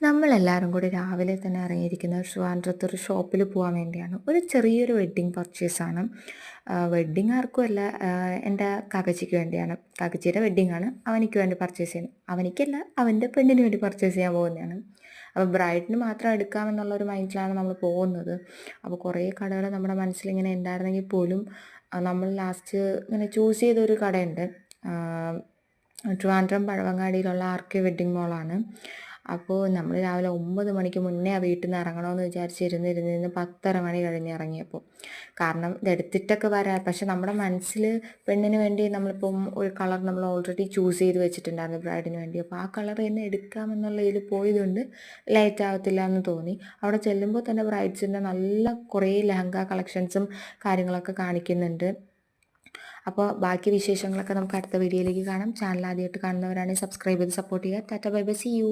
നമ്മളെല്ലാവരും കൂടി രാവിലെ തന്നെ ഇറങ്ങിയിരിക്കുന്നത് ട്രിവാൻഡ്രത്ത് ഒരു ഷോപ്പിൽ പോകാൻ വേണ്ടിയാണ്. ഒരു ചെറിയൊരു വെഡ്ഡിങ് പർച്ചേസാണ്. വെഡ്ഡിങ് ആർക്കുമല്ല, എൻ്റെ കാക്കച്ചിക്ക് വേണ്ടിയാണ്. കാക്കച്ചിയുടെ വെഡ്ഡിങ്ങാണ്. അവനിക്ക് വേണ്ടി പർച്ചേസ് ചെയ്യുന്നത്. അവനിക്കല്ല, അവൻ്റെ പെണ്ണിന് വേണ്ടി പർച്ചേസ് ചെയ്യാൻ പോകുന്നതാണ്. അപ്പോൾ ബ്രൈഡിന് മാത്രം എടുക്കാമെന്നുള്ളൊരു മൈൻഡിലാണ് നമ്മൾ പോകുന്നത്. അപ്പോൾ കുറേ കടകൾ നമ്മുടെ മനസ്സിലിങ്ങനെ ഉണ്ടായിരുന്നെങ്കിൽ പോലും നമ്മൾ ലാസ്റ്റ് ഇങ്ങനെ ചൂസ് ചെയ്തൊരു കടയുണ്ട്. ട്രിവാൻഡ്രം പഴവങ്ങാടിയിലുള്ള ആർ.കെ വെഡ്ഡിങ് മോളാണ്. അപ്പോൾ നമ്മൾ രാവിലെ 9 മണിക്ക് മുന്നേ ആ വീട്ടിൽ നിന്ന് ഇറങ്ങണമെന്ന് വിചാരിച്ചിരുന്നിരുന്ന് 10:30 മണി കഴിഞ്ഞ് ഇറങ്ങിയപ്പോൾ. കാരണം ഇതെടുത്തിട്ടൊക്കെ വരാം, പക്ഷെ നമ്മുടെ മനസ്സിൽ പെണ്ണിന് വേണ്ടി നമ്മളിപ്പം ഒരു കളർ നമ്മൾ ഓൾറെഡി ചൂസ് ചെയ്ത് വെച്ചിട്ടുണ്ടായിരുന്നു ബ്രൈഡിന് വേണ്ടി. അപ്പോൾ ആ കളർ തന്നെ എടുക്കാമെന്നുള്ളതിൽ പോയതുകൊണ്ട് ലേറ്റ് ആവത്തില്ല എന്ന് തോന്നി. അവിടെ ചെല്ലുമ്പോൾ തന്നെ ബ്രൈഡ്സിൻ്റെ നല്ല കുറേ ലെഹങ്ക കളക്ഷൻസും കാര്യങ്ങളൊക്കെ കാണിക്കുന്നുണ്ട്. അപ്പോൾ ബാക്കി വിശേഷങ്ങളൊക്കെ നമുക്ക് അടുത്ത വീഡിയോയിലേക്ക് കാണാം. ചാനൽ ആദ്യമായിട്ട് കാണുന്നവരാണെങ്കിൽ സബ്സ്ക്രൈബ് ചെയ്ത് സപ്പോർട്ട് ചെയ്യുക. Tata bye bye, see U.